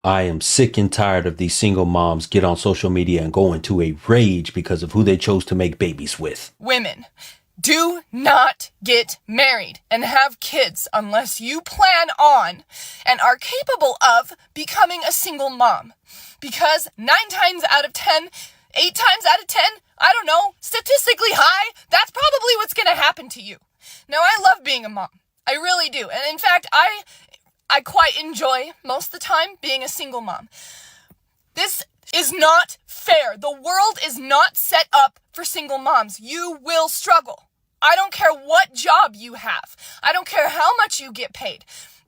I am sick and tired of these single moms get on social media and go into a rage because of who they chose to make babies with. Women, do not get married and have kids unless you plan on and are capable of becoming a single mom. Because 9 times out of 10, 8 times out of 10, I don't know, statistically high, that's probably what's going to happen to you. Now, I love being a mom. I really do. And in fact, I quite enjoy most of the time being a single mom. This is not fair. The world is not set up for single moms. You will struggle. I don't care what job you have. I don't care how much you get paid.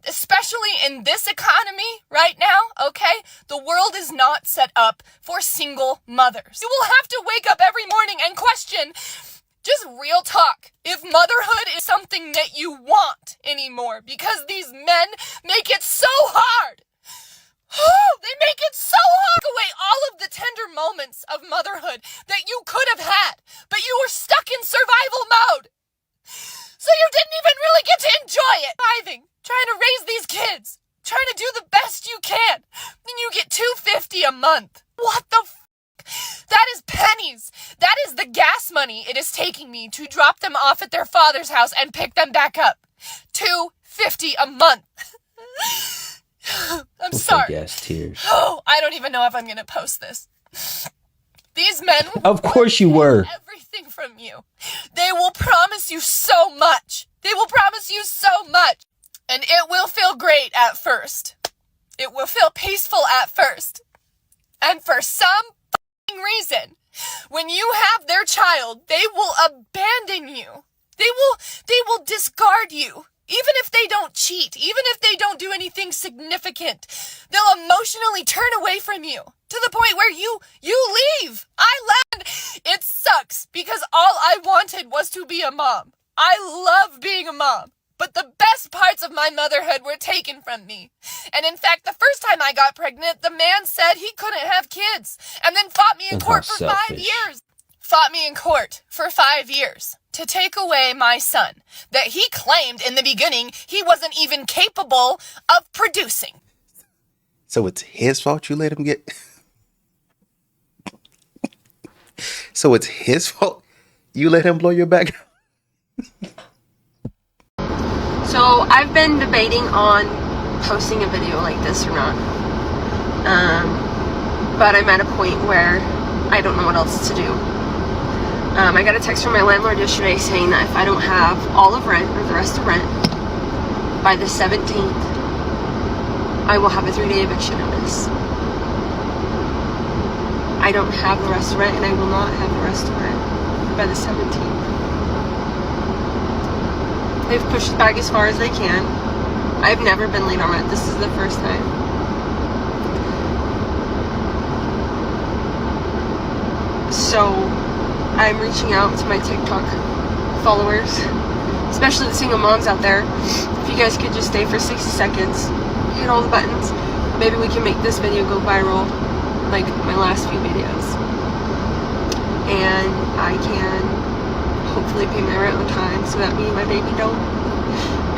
Especially in this economy right now, okay? The world is not set up for single mothers. You will have to wake up every morning and question, just real talk, if motherhood is something that you want anymore, because these men make it so hard. They make it so hard. Take away all of the tender moments of motherhood that you could have had, but you were stuck in survival mode. So you didn't even really get to enjoy it. Surviving, trying to raise these kids, trying to do the best you can. Then you get $250 a month. What the That is pennies. That is the gas money it is taking me to drop them off at their father's house and pick them back up. $250 a month. I'm sorry. Gas tears. Oh, I don't even know if I'm going to post this. These men of course you were. Everything from you. They will promise you so much. They will promise you so much. And it will feel great at first. It will feel peaceful at first. And for some reason, when you have their child, they will abandon you. They will discard you. Even if they don't cheat, even if they don't do anything significant, they'll emotionally turn away from you to the point where you leave. I left. It sucks because all I wanted was to be a mom. I love being a mom. But the best parts of my motherhood were taken from me. And in fact, the first time I got pregnant, the man said he couldn't have kids and then fought me in court for 5 years. Fought me in court for 5 years to take away my son that he claimed in the beginning he wasn't even capable of producing. So it's his fault you let him get... So it's his fault you let him blow your back? So I've been debating on posting a video like this or not. But I'm at a point where I don't know what else to do. I got a text from my landlord yesterday saying that if I don't have all of rent or the rest of rent by the 17th, I will have a 3-day eviction notice. I don't have the rest of rent and I will not have the rest of rent by the 17th. They've pushed it back as far as they can. I've never been late on rent. This is the first time. So I'm reaching out to my TikTok followers, especially the single moms out there. If you guys could just stay for 60 seconds, hit all the buttons, maybe we can make this video go viral like my last few videos. And I can hopefully pay my rent on time so that me and my baby don't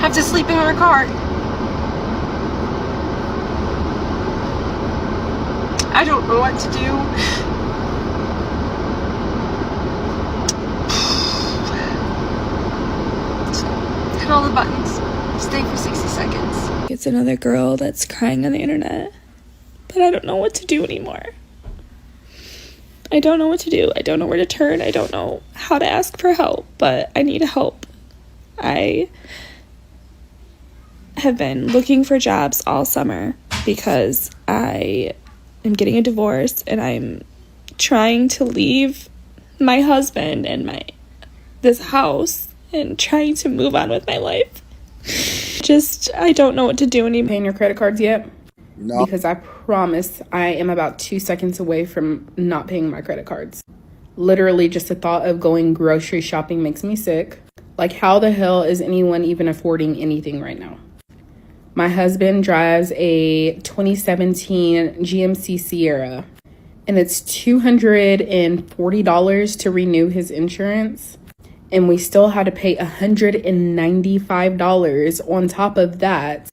have to sleep in our car. I don't know what to do. So, hit all the buttons. Stay for 60 seconds. It's another girl that's crying on the internet, but I don't know what to do anymore. I don't know what to do. I don't know where to turn. I don't know how to ask for help, but I need help. I have been looking for jobs all summer because I am getting a divorce and I'm trying to leave my husband and this house and trying to move on with my life. I don't know what to do anymore. Paying your credit cards yet? No. Because I promise I am about 2 seconds away from not paying my credit cards. Literally just the thought of going grocery shopping makes me sick. Like, how the hell is anyone even affording anything right now? My husband drives a 2017 GMC Sierra and it's $240 to renew his insurance. And we still had to pay $195 on top of that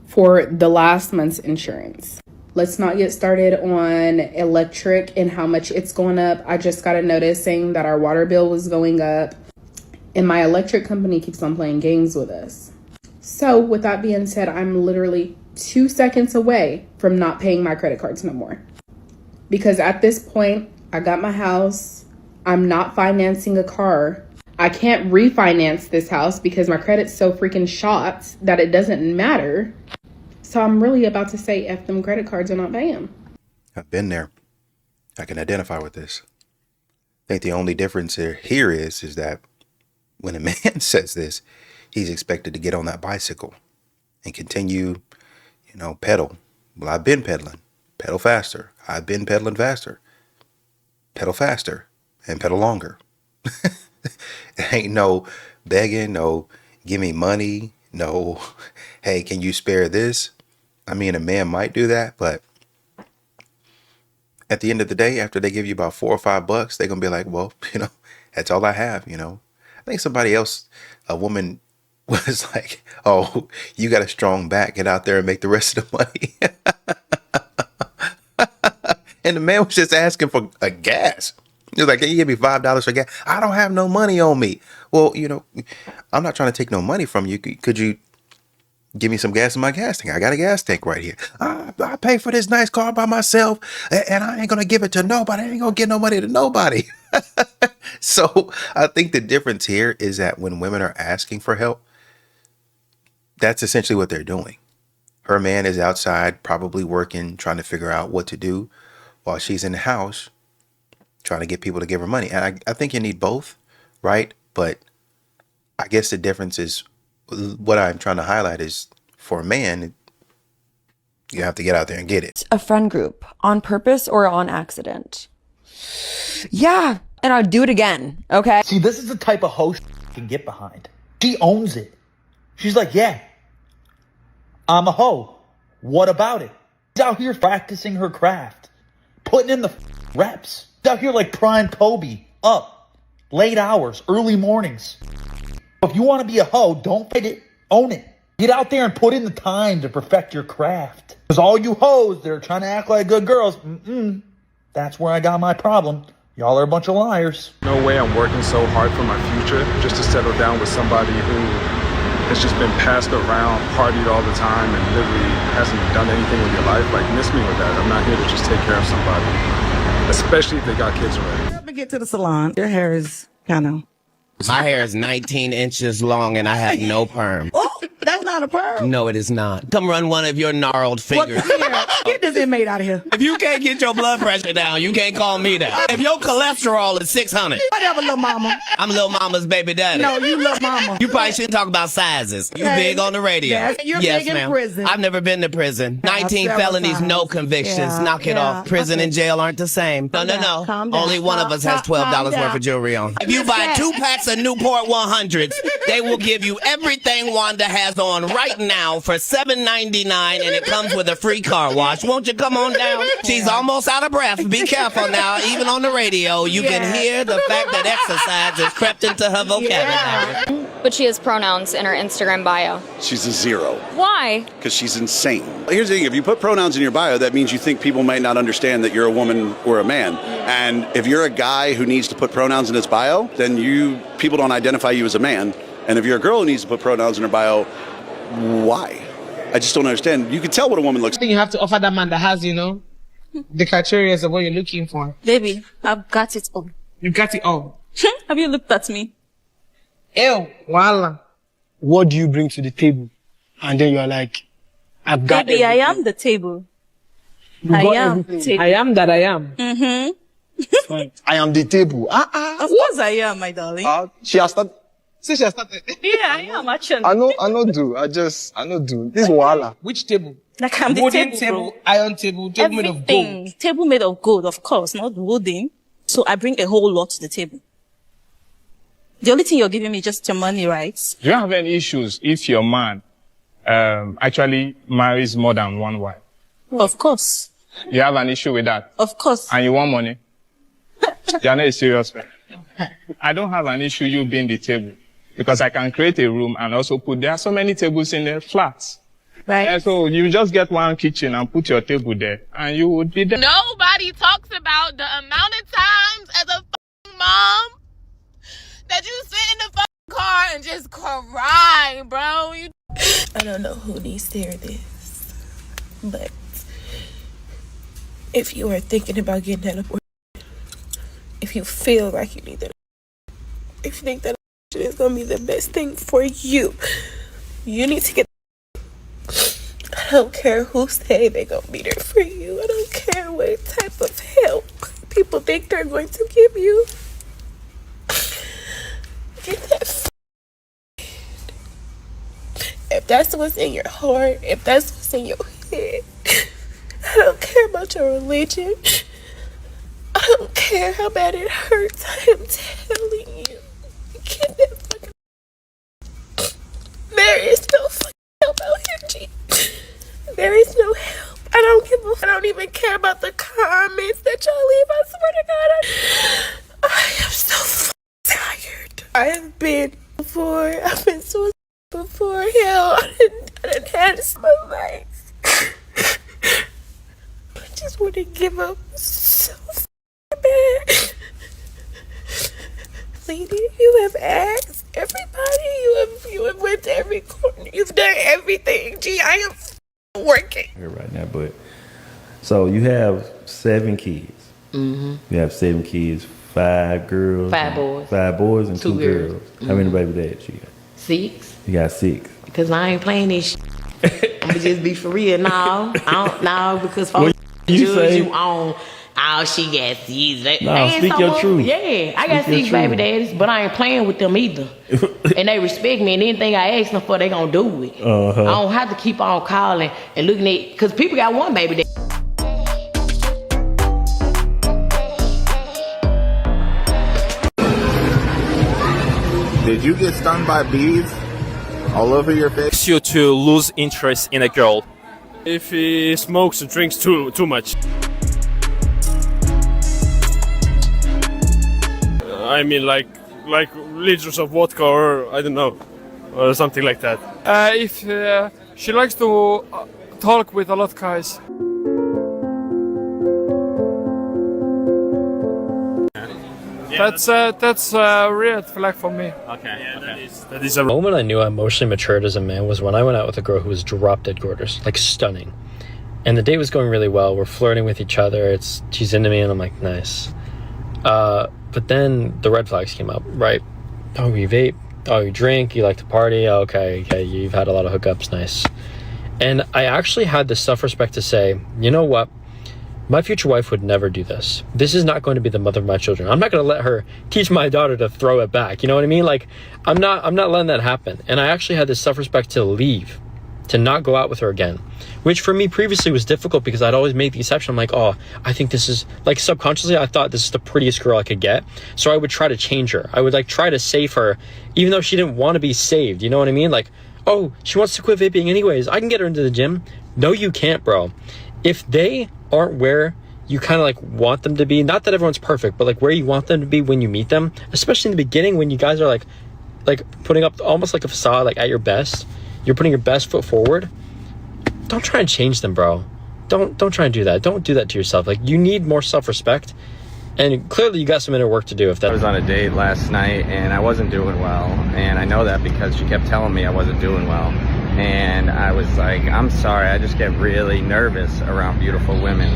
for the last month's insurance. Let's not get started on electric and how much it's going up. I just got a notice saying that our water bill was going up, and my electric company keeps on playing games with us. So with that being said, I'm literally 2 seconds away from not paying my credit cards no more. Because at this point, I got my house. I'm not financing a car. I can't refinance this house because my credit's so freaking shot that it doesn't matter. So I'm really about to say F them credit cards and not pay them. I've been there. I can identify with this. I think the only difference here is that when a man says this, he's expected to get on that bicycle and continue, pedal. Well, I've been pedaling. Pedal faster. I've been pedaling faster. Pedal faster and pedal longer. It ain't no begging, no give me money, no, hey, can you spare this? I mean, a man might do that, but at the end of the day, after they give you about $4 or $5, they're going to be like, well, that's all I have, I think somebody else, a woman was like, oh, you got a strong back, get out there and make the rest of the money. And the man was just asking for a gas. He was like, can you give me $5 for gas? I don't have no money on me. Well, I'm not trying to take no money from you. Could you give me some gas in my gas tank? I got a gas tank right here. I pay for this nice car by myself, and I ain't going to give it to nobody. I ain't going to give no money to nobody. So I think the difference here is that when women are asking for help, that's essentially what they're doing. Her man is outside probably working, trying to figure out what to do, while she's in the house trying to get people to give her money. And I think you need both, right? But I guess the difference is, what I'm trying to highlight is, for a man, you have to get out there and get it. A friend group, on purpose or on accident. Yeah, and I'll do it again, okay? See, this is the type of host you can get behind. She owns it. She's like, yeah, I'm a hoe. What about it? She's out here practicing her craft, putting in the reps. She's out here like prime Kobe, up, late hours, early mornings. If you want to be a hoe, don't fight it, own it. Get out there and put in the time to perfect your craft. Because all you hoes that are trying to act like good girls, that's where I got my problem. Y'all are a bunch of liars. No way I'm working so hard for my future just to settle down with somebody who has just been passed around, partied all the time, and literally hasn't done anything with your life. Like, miss me with that. I'm not here to just take care of somebody, especially if they got kids already. Let me get to the salon. Your hair is kind of... My hair is 19 inches long and I have no perm. Oh, that's not a perm. No, it is not. Come run one of your gnarled fingers. Get this inmate out of here. If you can't get your blood pressure down, you can't call me down. If your cholesterol is 600. Whatever, little mama. I'm little mama's baby daddy. No, you little mama. You probably shouldn't talk about sizes. You big on the radio. You're yes, big in ma'am. prison. I've never been to prison. 19 felonies, times. no convictions. Yeah, Knock it off. Prison and jail aren't the same. No. Calm down. Only one of us has $12 worth of jewelry on. If you buy 2 packs of Newport 100s, they will give you everything Wanda has on right now for $7.99, and it comes with a free car wash. Won't you come on down? She's almost out of breath. Be careful now. Even on the radio, you can hear the fact that exercise has crept into her vocabulary. But she has pronouns in her Instagram bio. She's a 0. Why? Because she's insane. Here's the thing. If you put pronouns in your bio, that means you think people might not understand that you're a woman or a man. And if you're a guy who needs to put pronouns in his bio, then people don't identify you as a man. And if you're a girl who needs to put pronouns in her bio, why? I just don't understand. You can tell what a woman looks like. You have to offer that man that has, the criteria of what you're looking for. Baby, I've got it all. You got it all. Have you looked at me? Ew, voila. What do you bring to the table? And then you're like, I've got Baby, everything. I am the table. I am the table. I am that I am. Mm-hmm. I am the table. Of course I am, my darling. She has started. See, she has started. Yeah, I am actually. I know do. I know do. This wahala. Which table? Like I'm the wooden table, iron table, table made of gold. Table made of gold, of course, not wooden. So I bring a whole lot to the table. The only thing you're giving me is just your money, right? Do you have any issues if your man actually marries more than one wife? Of course. You have an issue with that? Of course. And you want money? You're not a serious man. I don't have an issue you being the table, because I can create a room and also there are so many tables in the flats. Right. And so you just get one kitchen and put your table there, and you would be there. Nobody talks about the amount of times as a fucking mom that you sit in the fucking car and just cry, bro. I don't know who needs to hear this, but if you are thinking about getting that abortion, if you feel like you need that, if you think that abortion is going to be the best thing for you, you need to get. I don't care who say they're going to be there for you. I don't care what type of help people think they're going to give you. Get that. If that's what's in your heart, if that's what's in your head, I don't care about your religion. I don't care how bad it hurts. I am telling you, get that fucking. There is no fucking help out here, G. There is no help. I don't even care about the comments that y'all leave. I swear to God, I am so tired. I have been before. I've been suicidal before. Hell, I didn't have this in my life. I just want to give up so bad. Lady, you have asked everybody. You have went to every corner. You've done everything. Gee, I am working here right now, but so you have 7 kids. Mm-hmm. You have 7 kids, 5 girls, 5 boys, 5 boys, and 2 girls. Mm-hmm. How many baby dads you got? 6. You got 6. Because I ain't playing this shit. I'ma just be for real. No, because folks judge you on. Oh, she got 6. No, speak your truth. Yeah, I got 6 baby daddies, but I ain't playing with them either. And they respect me, and anything I ask them for, they gonna do it. I don't have to keep on calling and looking at, because people got one baby daddy. Did you get stung by bees all over your face? You to lose interest in a girl. If he smokes and drinks too much. I mean, like liters of vodka, or I don't know, or something like that. If she likes to talk with a lot of guys. That's a red flag for me. Okay. Yeah, that is a moment I knew I emotionally matured as a man was when I went out with a girl who was drop dead gorgeous, like stunning. And the date was going really well. We're flirting with each other. She's into me, and I'm like, nice. But then the red flags came up, right? Oh, you vape. Oh, you drink. You like to party. Oh, okay, you've had a lot of hookups. Nice. And I actually had the self-respect to say, you know what? My future wife would never do this. This is not going to be the mother of my children. I'm not going to let her teach my daughter to throw it back. You know what I mean? Like, I'm not letting that happen. And I actually had this self-respect to leave, to not go out with her again, which for me previously was difficult because I'd always made the exception. I'm like, oh, I think this is, like, subconsciously I thought this is the prettiest girl I could get. So I would try to change her. I would like try to save her, even though she didn't want to be saved. You know what I mean? Like, oh, she wants to quit vaping anyways. I can get her into the gym. No, you can't, bro. If they aren't where you kind of like want them to be, not that everyone's perfect, but like where you want them to be when you meet them, especially in the beginning when you guys are like putting up almost like a facade, like at your best, you're putting your best foot forward. Don't try and change them, bro. Don't try and do that. Don't do that to yourself. Like, you need more self-respect, and clearly you got some inner work to do. If that I was on a date last night and I wasn't doing well, and I know that because she kept telling me I wasn't doing well, and I was like, I'm sorry, I just get really nervous around beautiful women,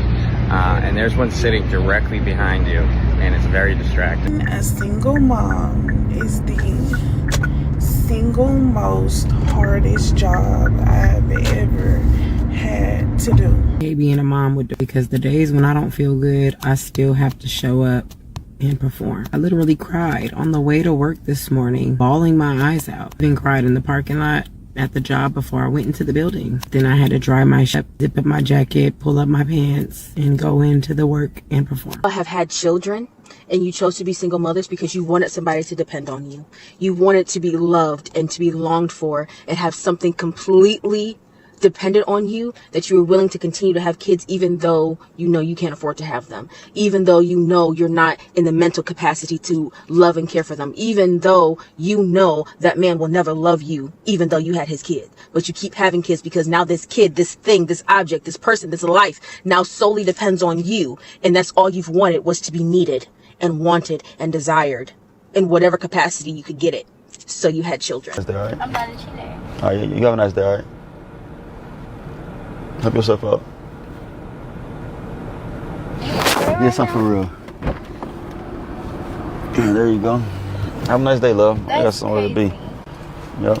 and there's one sitting directly behind you, and it's very distracting. A single mom is the single most hardest job I've ever had to do. Being a mom would do, because the days when I don't feel good, I still have to show up and perform. I literally cried on the way to work this morning, bawling my eyes out. Then cried in the parking lot at the job before I went into the building. Then I had to dry my shirt, zip up my jacket, pull up my pants, and go into the work and perform. I have had children, and you chose to be single mothers because you wanted somebody to depend on you. You wanted to be loved and to be longed for and have something completely dependent on you, that you were willing to continue to have kids even though you know you can't afford to have them, even though you know you're not in the mental capacity to love and care for them, even though you know that man will never love you even though you had his kid, but you keep having kids because now this kid, this thing, this object, this person, this life now solely depends on you, and that's all you've wanted was to be needed and wanted and desired in whatever capacity you could get it. So you had children. Nice day, all right? I'm not a cheater. All right, you have a nice day, all right? Help yourself up. Get something for real. Yeah, there you go. Have a nice day, love. I got somewhere to be. Yep.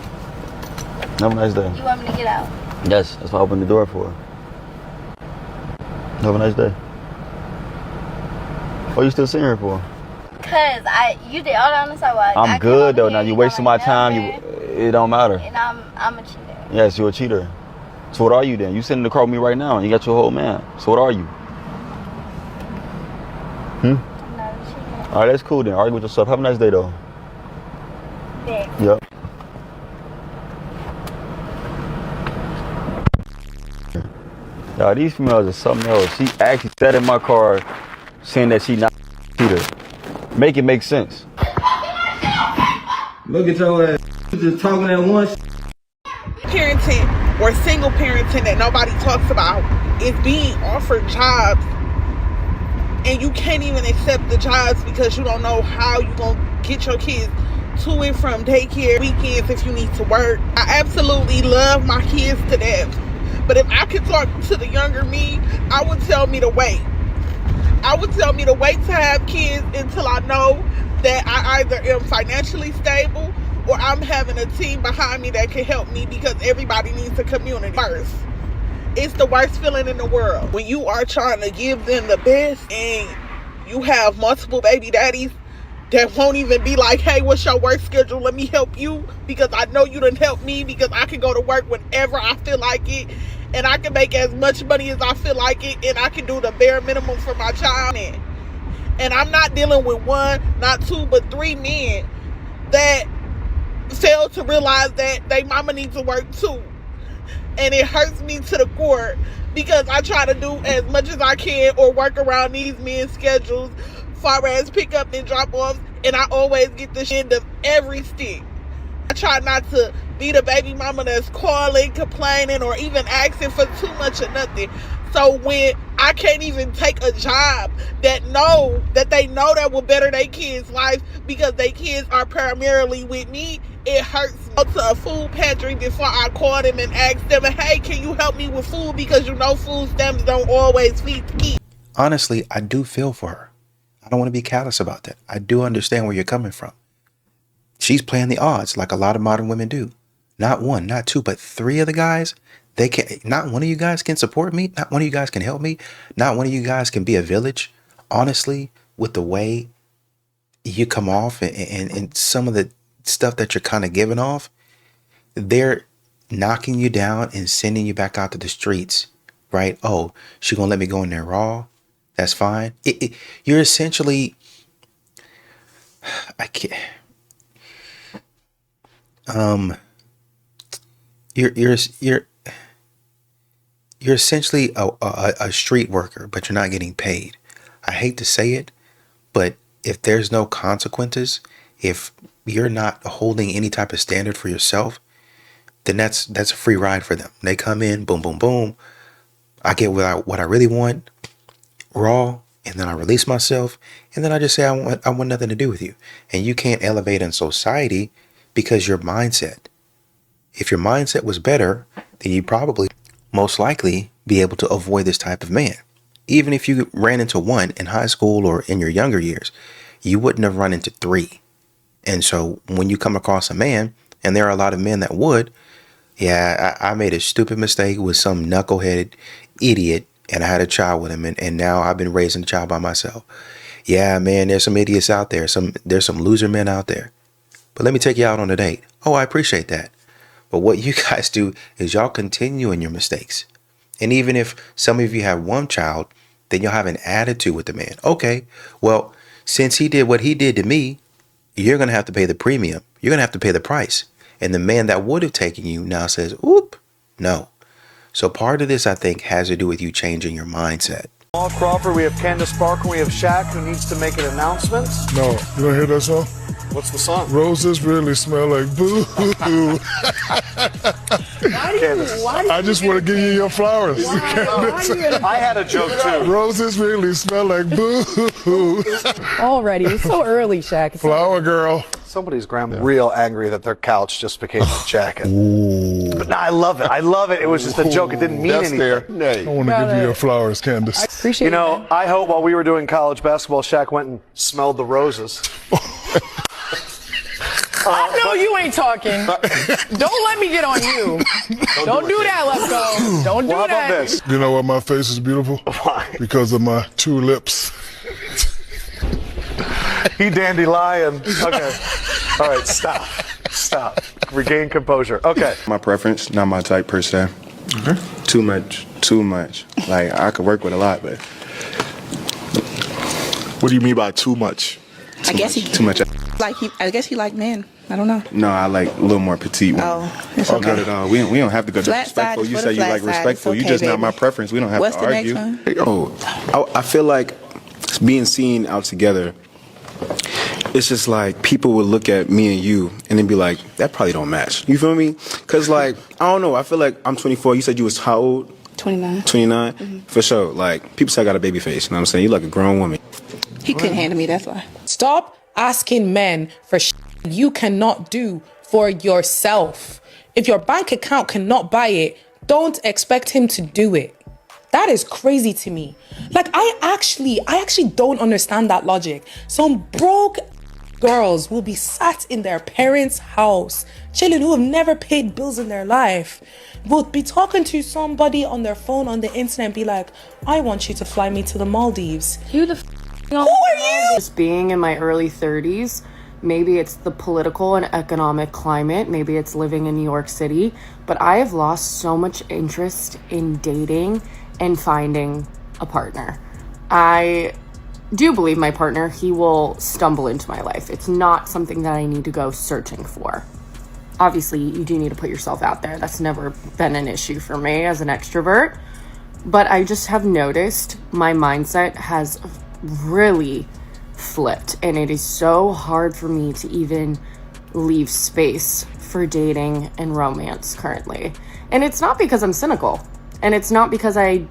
Have a nice day. You want me to get out? Yes, that's what I opened the door for. Have a nice day. What are you still sitting here for? Cause you did all that on the sidewalk. I'm good though. Now you wasting my time. It don't matter. And I'm a cheater. Yes, you're a cheater. So what are you then? You sitting in the car with me right now and you got your whole man. So what are you? I'm not a cheater. All right, that's cool then. Argue with yourself. Have a nice day though. Big. Yep. Y'all, these females are something else. She actually sat in my car saying that she not a cheater. Make it make sense. Look at your ass. Just talking at once. Parenting or single parenting that nobody talks about is being offered jobs and you can't even accept the jobs because you don't know how you're going to get your kids to and from daycare, weekends if you need to work. I absolutely love my kids to death, but if I could talk to the younger me, I would tell me to wait. I would tell me to wait to have kids until I know that I either am financially stable or I'm having a team behind me that can help me, because everybody needs a community first. It's the worst feeling in the world when you are trying to give them the best and you have multiple baby daddies that won't even be like, hey, what's your work schedule? Let me help you because I know you done help me, because I can go to work whenever I feel like it and I can make as much money as I feel like it and I can do the bare minimum for my child. And I'm not dealing with one, not two, but three men that fail to realize that they mama needs to work too. And it hurts me to the core because I try to do as much as I can or work around these men's schedules far as pick up and drop offs, and I always get the end of every stick. I try not to be the baby mama that's calling, complaining, or even asking for too much or nothing. So when I can't even take a job that they know that will better their kids' life because their kids are primarily with me, it hurts. Go to a food pantry before I call them and ask them, hey, can you help me with food? Because you know food stamps don't always feed the kids. Honestly, I do feel for her. I don't want to be callous about that. I do understand where you're coming from. She's playing the odds like a lot of modern women do. Not one, not two, but three of the guys, they can. Not one of you guys can support me. Not one of you guys can help me. Not one of you guys can be a village. Honestly, with the way you come off and some of the stuff that you're kind of giving off, they're knocking you down and sending you back out to the streets, right? Oh, she gonna let me go in there raw? That's fine. You're essentially, I can't. You're essentially a street worker, but you're not getting paid. I hate to say it, but if there's no consequences, if you're not holding any type of standard for yourself, then that's a free ride for them. They come in, boom, boom, boom. I get what I really want, raw, and then I release myself, and then I just say I want nothing to do with you. And you can't elevate in society because your mindset. If your mindset was better, then you probably most likely be able to avoid this type of man. Even if you ran into one in high school or in your younger years, you wouldn't have run into three. And so when you come across a man, and there are a lot of men that would, yeah, I made a stupid mistake with some knuckleheaded idiot and I had a child with him, and now I've been raising a child by myself. Yeah, man, there's some idiots out there. There's some loser men out there. But let me take you out on a date. Oh, I appreciate that. But what you guys do is y'all continue in your mistakes. And even if some of you have one child, then you'll have an attitude with the man. Okay, well, since he did what he did to me, you're going to have to pay the premium. You're going to have to pay the price. And the man that would have taken you now says, oop, no. So part of this, I think, has to do with you changing your mindset. Paul Crawford, we have Candace Parker, we have Shaq, who needs to make an announcement. No, you don't hear that song? What's the song? Roses really smell like boo. I just want to give you your flowers. I had a joke too. Roses really smell like boo. Already, it's so early, Shaq. Flower girl. Somebody's grandma real angry that their couch just became a jacket. But no, I love it. I love it. It was just a joke. It didn't mean anything. I want to give you your flowers, Candace. I appreciate You know, I hope while we were doing college basketball, Shaq went and smelled the roses. I know you ain't talking. Don't let me get on you. Don't do that, let's go. Don't do How that. about this? You know why my face is beautiful? Why? Because of my two lips. He dandelion. Okay. All right, stop. Stop. Regain composure. Okay. My preference, not my type per se. Too much. Like, I could work with a lot, but. What do you mean by too much? Too much. I guess he like men. I don't know. No, I like a little more petite. It's Not at all. We don't have to go to Flat side respectful. is You for say the you flat like side. respectful. It's You okay, just not my baby. preference. We don't have What's to the next argue. one? I feel like being seen out together, it's just like people would look at me and you and then be like, that probably don't match. You feel me? Because, like, I don't know. I feel like I'm 24. You said you was how old? 29. 29? For sure. Like, people say I got a baby face. You know what I'm saying? You like a grown woman. He couldn't handle me, that's why. Stop asking men for you cannot do for yourself. If your bank account cannot buy it, don't expect him to do it. That is crazy to me. Like, I actually don't understand that logic. Some broke girls will be sat in their parents' house, chilling, who have never paid bills in their life, will be talking to somebody on their phone on the internet and be like, I want you to fly me to the Maldives. Who the Who are you? Just being in my early 30s, maybe it's the political and economic climate, maybe it's living in New York City, but I have lost so much interest in dating and finding a partner. I do believe my partner, he will stumble into my life. It's not something that I need to go searching for. Obviously, you do need to put yourself out there. That's never been an issue for me as an extrovert. But I just have noticed my mindset has really flipped, and it is so hard for me to even leave space for dating and romance currently. And it's not because I'm cynical, and it's not because I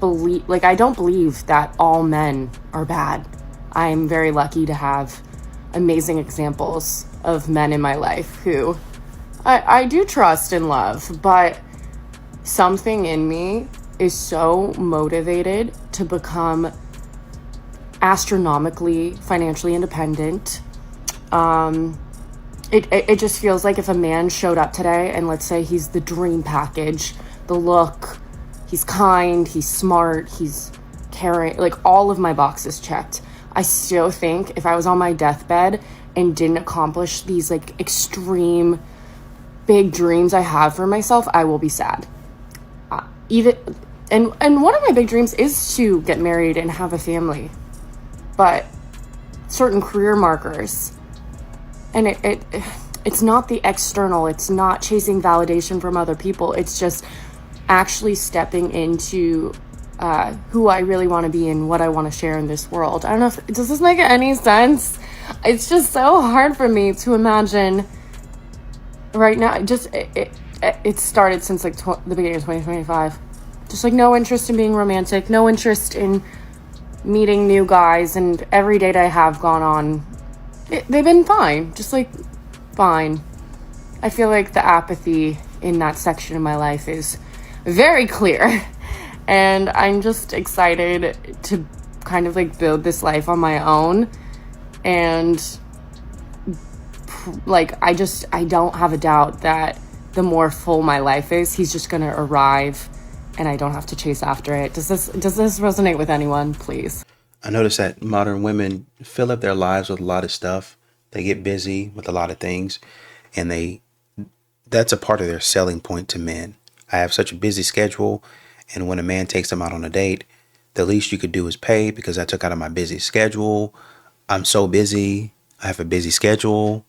don't believe that all men are bad. I'm very lucky to have amazing examples of men in my life who I do trust and love, but something in me is so motivated to become astronomically financially independent. It just feels like if a man showed up today and let's say he's the dream package, the look, he's kind, he's smart, he's caring, like all of my boxes checked. I still think if I was on my deathbed and didn't accomplish these like extreme big dreams I have for myself, I will be sad. And one of my big dreams is to get married and have a family. But certain career markers, and it's not the external, it's not chasing validation from other people, it's just actually stepping into who I really want to be and what I want to share in this world. I don't know does this make any sense? It's just so hard for me to imagine right now. It started since like the beginning of 2025. Just like no interest in being romantic, no interest in meeting new guys, and every date I have gone on, they've been fine, just like fine. I feel like the apathy in that section of my life is very clear, and I'm just excited to kind of like build this life on my own, and like I don't have a doubt that the more full my life is, he's just gonna arrive and I don't have to chase after it. Does this resonate with anyone, please? I notice that modern women fill up their lives with a lot of stuff. They get busy with a lot of things, and that's a part of their selling point to men. I have such a busy schedule, and when a man takes them out on a date, the least you could do is pay because I took out of my busy schedule. I'm so busy. I have a busy schedule,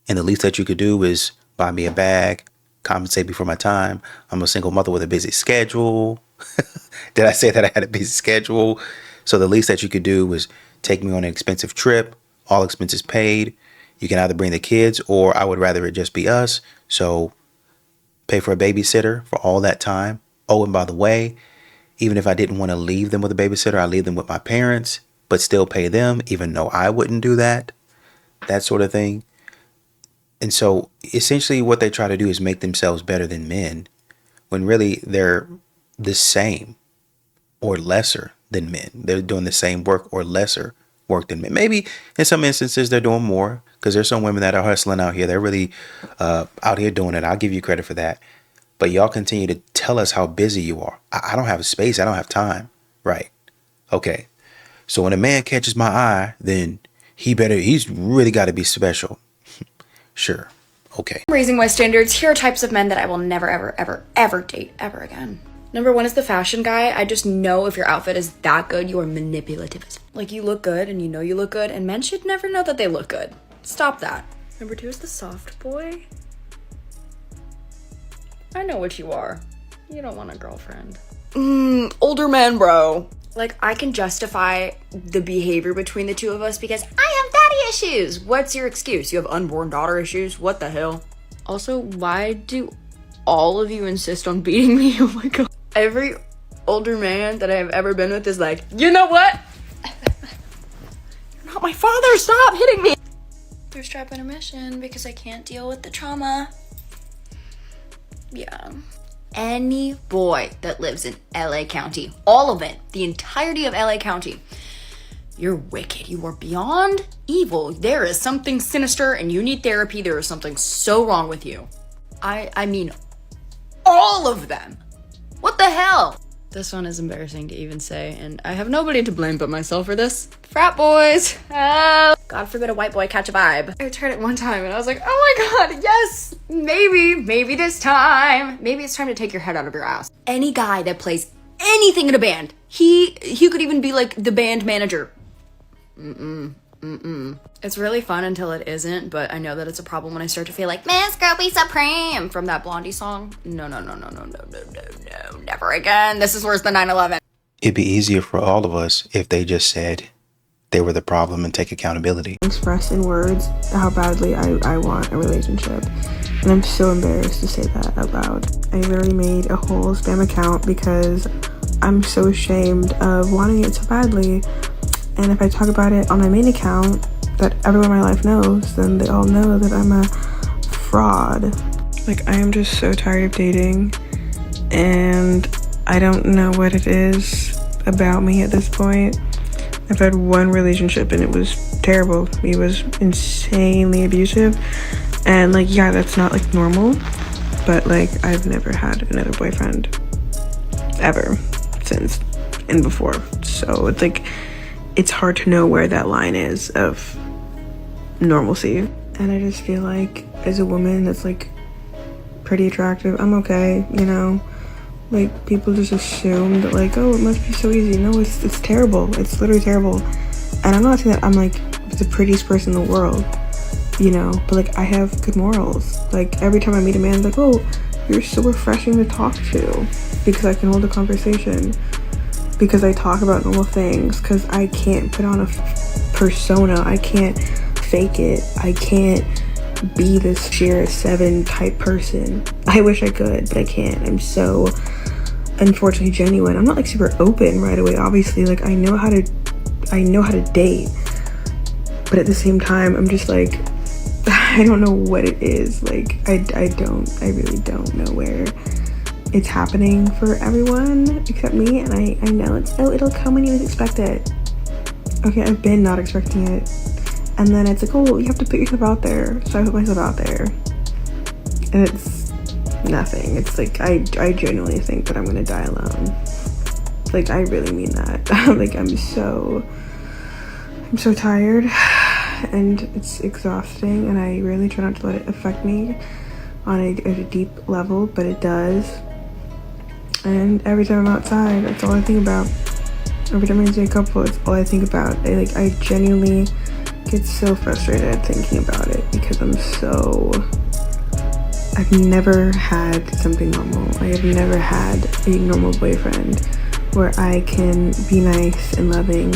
and the least that you could do is buy me a bag, compensate me for my time. I'm a single mother with a busy schedule. Did I say that I had a busy schedule? So the least that you could do was take me on an expensive trip, all expenses paid. You can either bring the kids, or I would rather it just be us. So pay for a babysitter for all that time. Oh, and by the way, even if I didn't want to leave them with a babysitter, I leave them with my parents, but still pay them, even though I wouldn't do that. That sort of thing. And so essentially what they try to do is make themselves better than men, when really they're the same or lesser than men. They're doing the same work or lesser work than men. Maybe in some instances they're doing more, because there's some women that are hustling out here. They're really out here doing it. I'll give you credit for that. But y'all continue to tell us how busy you are. I don't have space. I don't have time. Right. Okay. So when a man catches my eye, then he's really got to be special. Sure. Okay. Raising my standards, here are types of men that I will never, ever, ever, ever date ever again. Number one is the fashion guy. I just know if your outfit is that good, you are manipulative. Like, you look good and you know you look good, and men should never know that they look good. Stop that. Number two is the soft boy. I know what you are. You don't want a girlfriend. Older man, bro. Like, I can justify the behavior between the two of us because I have daddy issues. What's your excuse? You have unborn daughter issues? What the hell? Also, why do all of you insist on beating me? Oh my god. Every older man that I've ever been with is like, you know what? You're not my father. Stop hitting me. Thirst trap intermission because I can't deal with the trauma. Yeah. Any boy that lives in LA County, all of it, the entirety of LA County, you're wicked. You are beyond evil. There is something sinister and you need therapy. There is something so wrong with you. I mean, all of them. What the hell? This one is embarrassing to even say, and I have nobody to blame but myself for this. Frat boys. Oh. God forbid a white boy catch a vibe. I tried it one time and I was like, oh my god, yes, maybe this time. Maybe it's time to take your head out of your ass. Any guy that plays anything in a band, he could even be like the band manager. It's really fun until it isn't, but I know that it's a problem when I start to feel like Miss Girl Be Supreme from that Blondie song. No, never again. This is worse than 9/11. It'd be easier for all of us if they just said they were the problem and take accountability. Express in words how badly I want a relationship, and I'm so embarrassed to say that out loud. I literally made a whole spam account because I'm so ashamed of wanting it so badly. And if I talk about it on my main account that everyone in my life knows, then they all know that I'm a fraud. Like, I am just so tired of dating, and I don't know what it is about me at this point. I've had one relationship and it was terrible. He was insanely abusive, and like, yeah, that's not like normal, but like, I've never had another boyfriend ever since and before. So it's like, it's hard to know where that line is of normalcy. And I just feel like as a woman that's like pretty attractive, I'm okay, you know? Like, people just assume that like, oh, it must be so easy. No, it's terrible. It's literally terrible. And I'm not saying that I'm like the prettiest person in the world, you know? But like, I have good morals. Like, every time I meet a man, I'm like, oh, you're so refreshing to talk to, because I can hold a conversation. Because I talk about normal things, because I can't put on a persona. I can't fake it. I can't be this Shira 7 type person. I wish I could, but I can't. I'm so unfortunately genuine. I'm not like super open right away, obviously. Like, I know how to date, but at the same time, I'm just like, I don't know what it is. Like, I really don't know where it's happening for everyone except me, and I know it'll come when you expect it. Okay, I've been not expecting it, and then it's like, oh, you have to put yourself out there. So I put myself out there, and it's nothing. It's like, I genuinely think that I'm gonna die alone. Like, I really mean that. Like, I'm so tired, and it's exhausting, and I really try not to let it affect me on a deep level, but it does. And every time I'm outside, that's all I think about. Every time I see a couple, it's all I think about. I genuinely get so frustrated thinking about it, because I'm so I've never had something normal. I have never had a normal boyfriend where I can be nice and loving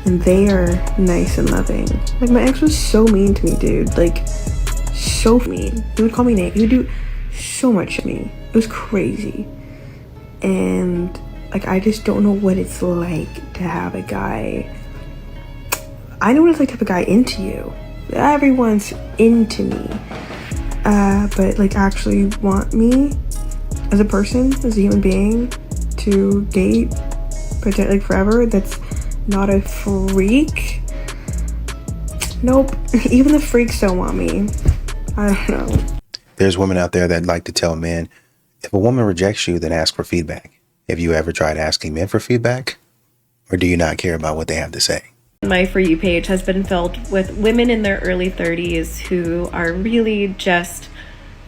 and they are nice and loving. Like, my ex was so mean to me, dude. Like, so mean. He would call me names. He would do so much to me. It was crazy. And like, I just don't know what it's like to have a guy. I know what it's like to have a guy into you. Everyone's into me. But like, actually want me as a person, as a human being, to date, pretend like forever, that's not a freak. Nope. Even the freaks don't want me. I don't know. There's women out there that like to tell men, if a woman rejects you, then ask for feedback. Have you ever tried asking men for feedback? Or do you not care about what they have to say? My For You page has been filled with women in their early 30s who are really just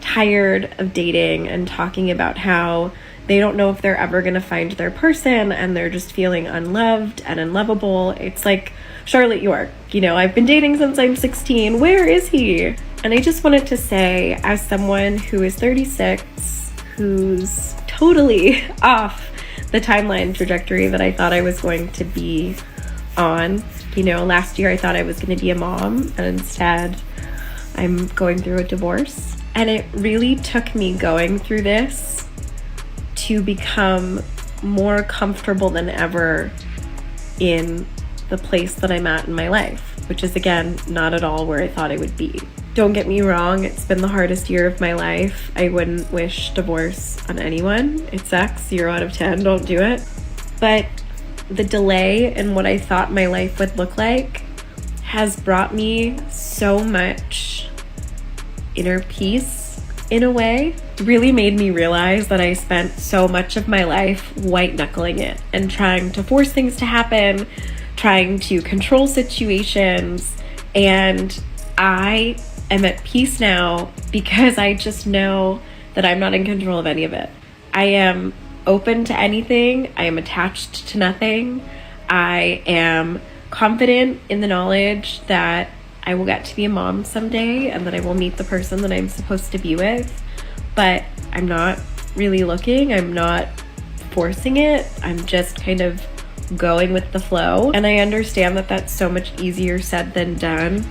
tired of dating and talking about how they don't know if they're ever going to find their person and they're just feeling unloved and unlovable. It's like Charlotte York, you know, I've been dating since I'm 16. Where is he? And I just wanted to say, as someone who is 36, who's totally off the timeline trajectory that I thought I was going to be on. You know, last year I thought I was going to be a mom, and instead I'm going through a divorce. And it really took me going through this to become more comfortable than ever in the place that I'm at in my life, which is, again, not at all where I thought I would be. Don't get me wrong, it's been the hardest year of my life. I wouldn't wish divorce on anyone. It sucks, 0 out of 10, don't do it. But the delay in what I thought my life would look like has brought me so much inner peace in a way. It really made me realize that I spent so much of my life white knuckling it and trying to force things to happen, trying to control situations, and I am at peace now because I just know that I'm not in control of any of it. I am open to anything. I am attached to nothing. I am confident in the knowledge that I will get to be a mom someday and that I will meet the person that I'm supposed to be with. But I'm not really looking. I'm not forcing it. I'm just kind of going with the flow. And I understand that that's so much easier said than done.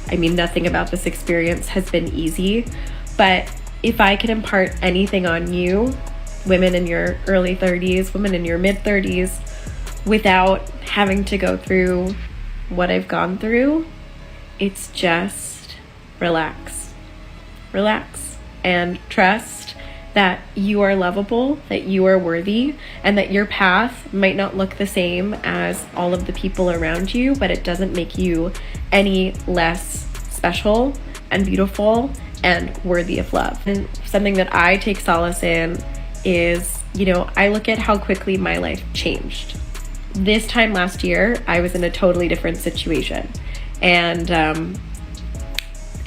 I mean, nothing about this experience has been easy, but if I can impart anything on you, women in your early 30s, women in your mid 30s, without having to go through what I've gone through, it's just relax. Relax and trust that you are lovable, that you are worthy, and that your path might not look the same as all of the people around you, but it doesn't make you any less special and beautiful and worthy of love. And something that I take solace in is, you know, I look at how quickly my life changed. This time last year, I was in a totally different situation, and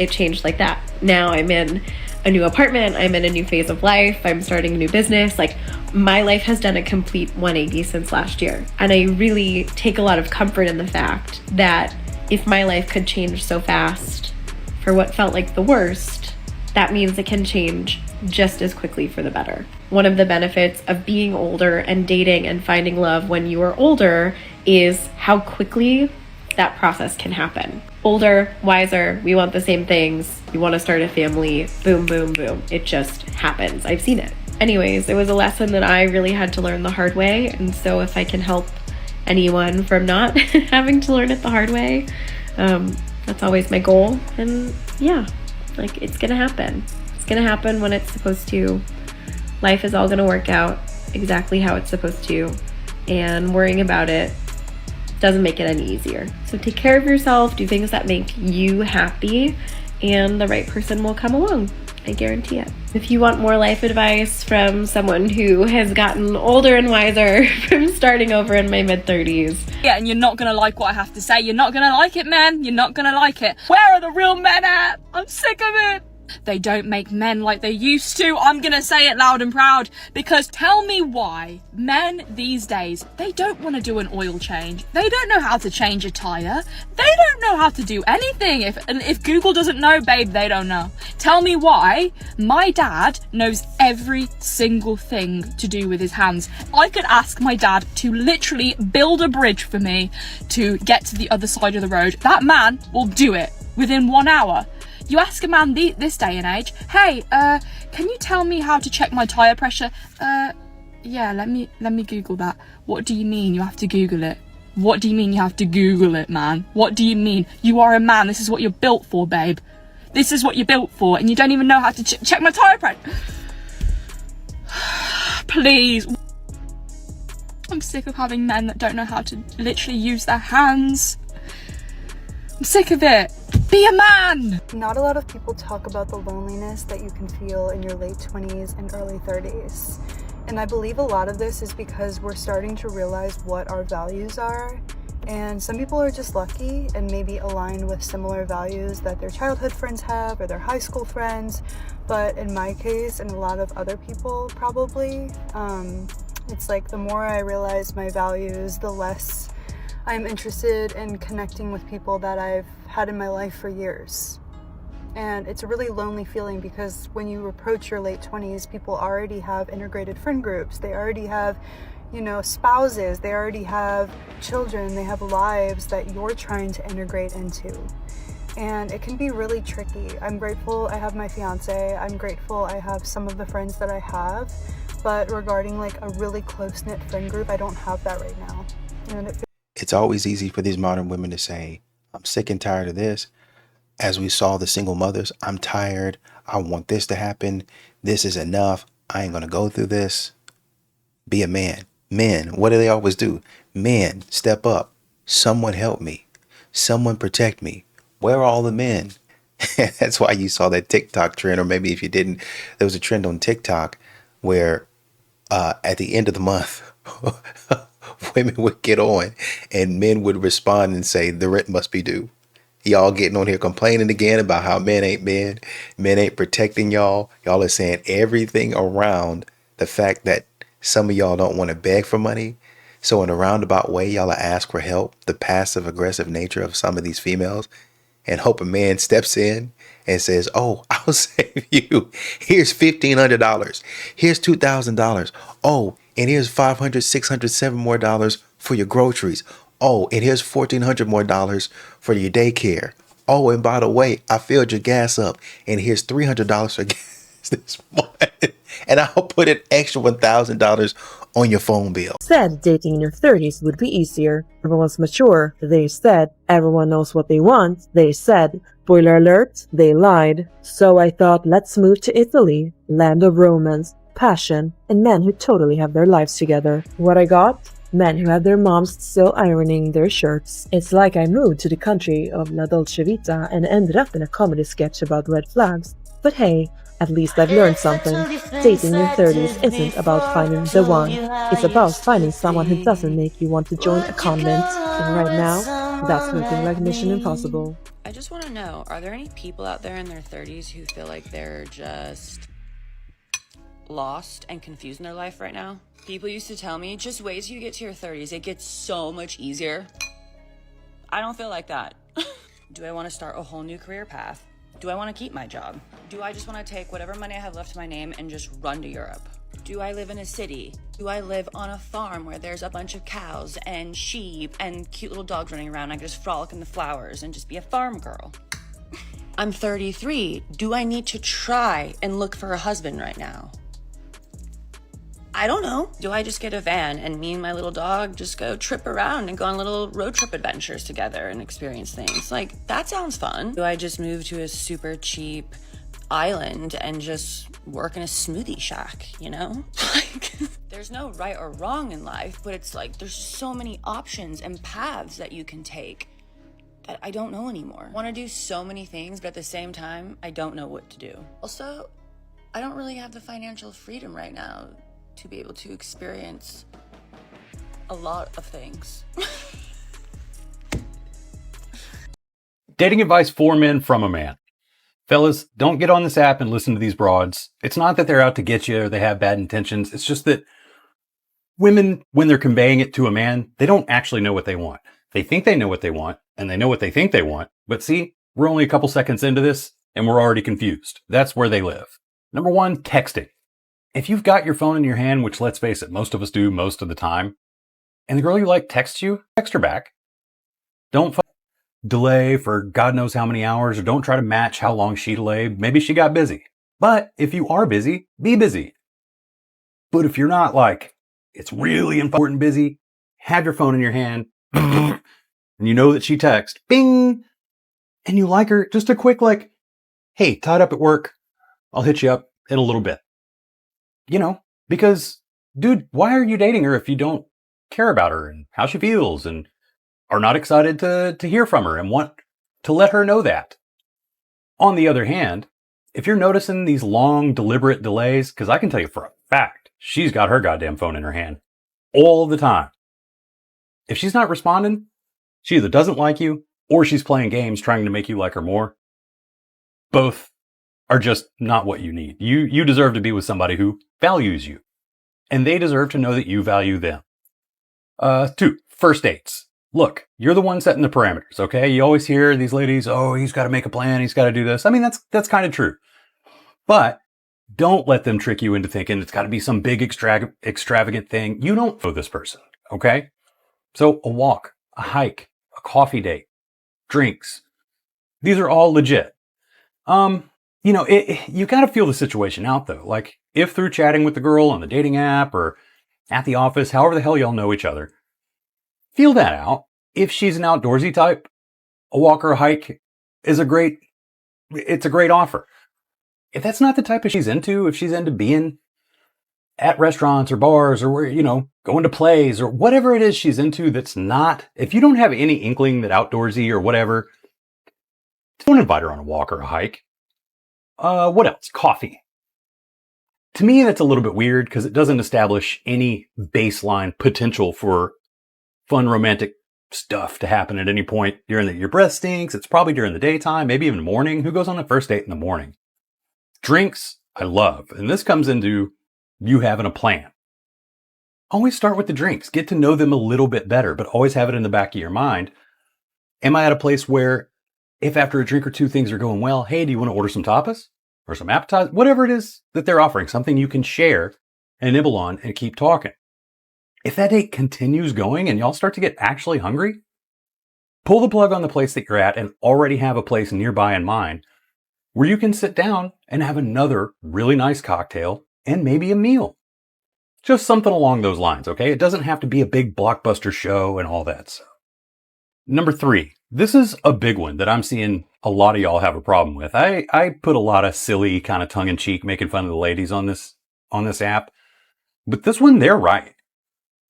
it changed like that. Now I'm in a new apartment, I'm in a new phase of life, I'm starting a new business. Like, my life has done a complete 180 since last year. And I really take a lot of comfort in the fact that if my life could change so fast for what felt like the worst, that means it can change just as quickly for the better. One of the benefits of being older and dating and finding love when you are older is how quickly that process can happen. Older, wiser, we want the same things. You want to start a family, boom, boom, boom. It just happens. I've seen it. Anyways, it was a lesson that I really had to learn the hard way. And so if I can help anyone from not having to learn it the hard way, that's always my goal. And yeah, like, it's gonna happen. It's gonna happen when it's supposed to. Life is all gonna work out exactly how it's supposed to. And worrying about it doesn't make it any easier. So take care of yourself, do things that make you happy, and the right person will come along. I guarantee it. If you want more life advice from someone who has gotten older and wiser from starting over in my mid-30s. Yeah, and you're not gonna like what I have to say. You're not gonna like it, man. You're not gonna like it. Where are the real men at? I'm sick of it. They don't make men like they used to. I'm gonna say it loud and proud, because tell me why men these days, they don't want to do an oil change. They don't know how to change a tire. They don't know how to do anything. If Google doesn't know, babe, they don't know. Tell me why my dad knows every single thing to do with his hands. I could ask my dad to literally build a bridge for me to get to the other side of the road. That man will do it within 1 hour. You ask a man this day and age, hey, can you tell me how to check my tire pressure? Yeah, let me Google that. What do you mean you have to Google it? What do you mean you have to Google it, man? What do you mean? You are a man. This is what you're built for, babe. This is what you're built for, and you don't even know how to check my tire pressure. Please. I'm sick of having men that don't know how to literally use their hands. I'm sick of it. Be a man! Not a lot of people talk about the loneliness that you can feel in your late 20s and early 30s. And I believe a lot of this is because we're starting to realize what our values are. And some people are just lucky and maybe aligned with similar values that their childhood friends have or their high school friends. But in my case, and a lot of other people probably, it's like the more I realize my values, the less I'm interested in connecting with people that I've had in my life for years. And it's a really lonely feeling because when you approach your late 20s, people already have integrated friend groups. They already have, spouses. They already have children. They have lives that you're trying to integrate into. And it can be really tricky. I'm grateful I have my fiance. I'm grateful I have some of the friends that I have. But regarding like a really close-knit friend group, I don't have that right now. And It's always easy for these modern women to say, I'm sick and tired of this. As we saw the single mothers, I'm tired. I want this to happen. This is enough. I ain't going to go through this. Be a man. Men, what do they always do? Men, step up. Someone help me. Someone protect me. Where are all the men? That's why you saw that TikTok trend, or maybe if you didn't, there was a trend on TikTok where at the end of the month, women would get on and men would respond and say, the rent must be due. Y'all getting on here complaining again about how men ain't protecting y'all. Y'all are saying everything around the fact that some of y'all don't want to beg for money. So in a roundabout way, y'all ask for help, the passive aggressive nature of some of these females, and hope a man steps in and says, oh, I'll save you. Here's $1,500. Here's $2,000. Oh, and here's $500, $600, $700 more for your groceries. Oh, and here's $1,400 more for your daycare. Oh, and by the way, I filled your gas up, and here's $300 for gas this month. And I'll put an extra $1,000 on your phone bill. Said dating in your 30s would be easier. Everyone's mature. They said everyone knows what they want. They said, spoiler alert, they lied. So I thought, let's move to Italy, land of romance, passion, and men who totally have their lives together. What I got? Men who have their moms still ironing their shirts. It's like I moved to the country of La Dolce Vita and ended up in a comedy sketch about red flags. But hey, at least I've learned something. Dating in your 30s isn't about finding the one. It's about finding someone who doesn't make you want to join a convent. And right now, that's looking like Mission Impossible. I just want to know, are there any people out there in their 30s who feel like they're just lost and confused in their life right now? People used to tell me, just wait till you get to your 30s. It gets so much easier. I don't feel like that. Do I want to start a whole new career path? Do I want to keep my job? Do I just want to take whatever money I have left to my name and just run to Europe? Do I live in a city? Do I live on a farm where there's a bunch of cows and sheep and cute little dogs running around? I can just frolic in the flowers and just be a farm girl. I'm 33. Do I need to try and look for a husband right now? I don't know. Do I just get a van and me and my little dog just go trip around and go on little road trip adventures together and experience things? Like, that sounds fun. Do I just move to a super cheap island and just work in a smoothie shack, you know? Like, there's no right or wrong in life, but it's like there's so many options and paths that you can take that I don't know anymore. I want to do so many things, but at the same time, I don't know what to do. Also, I don't really have the financial freedom right now to be able to experience a lot of things. Dating advice for men from a man. Fellas, don't get on this app and listen to these broads. It's not that they're out to get you or they have bad intentions. It's just that women, when they're conveying it to a man, they don't actually know what they want. They think they know what they want, and they know what they think they want. But see, we're only a couple seconds into this, and we're already confused. That's where they live. Number one, texting. If you've got your phone in your hand, which let's face it, most of us do most of the time, and the girl you like texts you, text her back. Don't delay for God knows how many hours, or don't try to match how long she delayed. Maybe she got busy. But if you are busy, be busy. But if you're not, like, it's really important busy, have your phone in your hand, and you know that she texts, bing, and you like her, just a quick, like, hey, tied up at work, I'll hit you up in a little bit. You know, because, dude, why are you dating her if you don't care about her and how she feels and are not excited to hear from her and want to let her know that? On the other hand, if you're noticing these long, deliberate delays, because I can tell you for a fact, she's got her goddamn phone in her hand all the time. If she's not responding, she either doesn't like you or she's playing games trying to make you like her more. Both are just not what you need. You deserve to be with somebody who values you, and they deserve to know that you value them. 2, first dates. Look, you're the one setting the parameters, okay? You always hear these ladies, oh, he's got to make a plan, he's got to do this. I mean, that's kind of true. But don't let them trick you into thinking it's got to be some big extravagant thing. You don't know this person, okay? So a walk, a hike, a coffee date, drinks. These are all legit. You know, you got to feel the situation out though. Like if through chatting with the girl on the dating app or at the office, however the hell y'all know each other, feel that out. If she's an outdoorsy type, a walk or a hike is a great offer. If that's not the type of she's into, if she's into being at restaurants or bars or where, you know, going to plays or whatever it is she's into that's not, if you don't have any inkling that outdoorsy or whatever, don't invite her on a walk or a hike. What else? Coffee. To me, that's a little bit weird because it doesn't establish any baseline potential for fun romantic stuff to happen at any point during your breath stinks. It's probably during the daytime, maybe even morning. Who goes on a first date in the morning? Drinks, I love. And this comes into you having a plan. Always start with the drinks. Get to know them a little bit better, but always have it in the back of your mind. Am I at a place where if after a drink or two things are going well, hey, do you want to order some tapas or some appetizers? Whatever it is that they're offering, something you can share and nibble on and keep talking. If that date continues going and y'all start to get actually hungry, pull the plug on the place that you're at and already have a place nearby in mind where you can sit down and have another really nice cocktail and maybe a meal. Just something along those lines, okay? It doesn't have to be a big blockbuster show and all that stuff. Number 3, this is a big one that I'm seeing a lot of y'all have a problem with. I put a lot of silly kind of tongue-in-cheek making fun of the ladies on this app, but this one, they're right.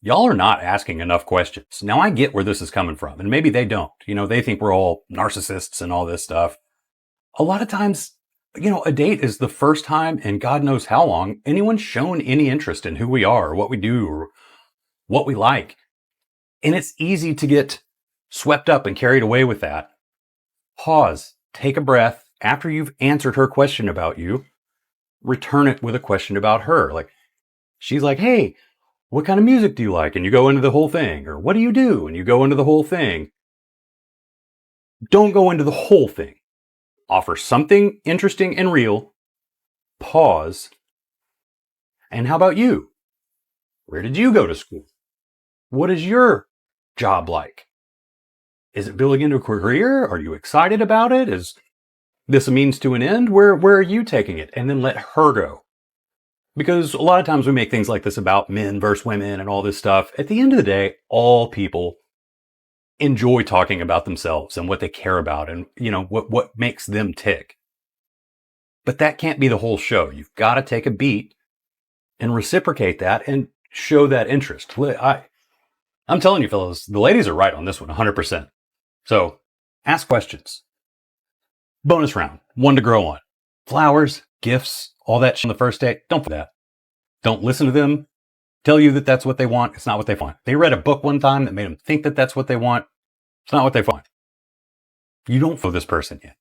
Y'all are not asking enough questions. Now, I get where this is coming from, and maybe they don't. You know, they think we're all narcissists and all this stuff. A lot of times, you know, a date is the first time in God knows how long anyone's shown any interest in who we are or what we do or what we like. And it's easy to get swept up and carried away with that. Pause, take a breath. After you've answered her question about you, return it with a question about her. Like, she's like, hey, what kind of music do you like? And you go into the whole thing. Or what do you do? And you go into the whole thing. Don't go into the whole thing. Offer something interesting and real. Pause. And how about you? Where did you go to school? What is your job like? Is it building into a career? Are you excited about it? Is this a means to an end? Where are you taking it? And then let her go. Because a lot of times we make things like this about men versus women and all this stuff. At the end of the day, all people enjoy talking about themselves and what they care about and, you know, what makes them tick. But that can't be the whole show. You've got to take a beat and reciprocate that and show that interest. I'm telling you, fellas, the ladies are right on this one, 100%. So ask questions. Bonus round, one to grow on. Flowers, gifts, all that shit on the first date. Don't do that. Don't listen to them tell you that that's what they want. It's not what they want. They read a book one time that made them think that that's what they want. It's not what they want. You don't know this person yet.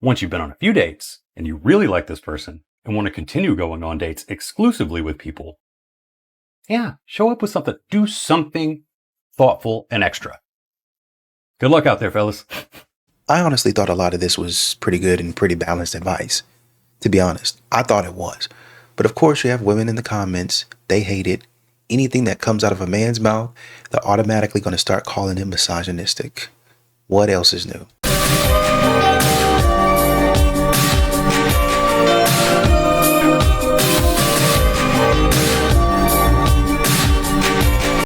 Once you've been on a few dates and you really like this person and want to continue going on dates exclusively with people, yeah, show up with something. Do something thoughtful and extra. Good luck out there, fellas. I honestly thought a lot of this was pretty good and pretty balanced advice. To be honest, I thought it was. But of course, you have women in the comments. They hate it. Anything that comes out of a man's mouth, they're automatically going to start calling him misogynistic. What else is new?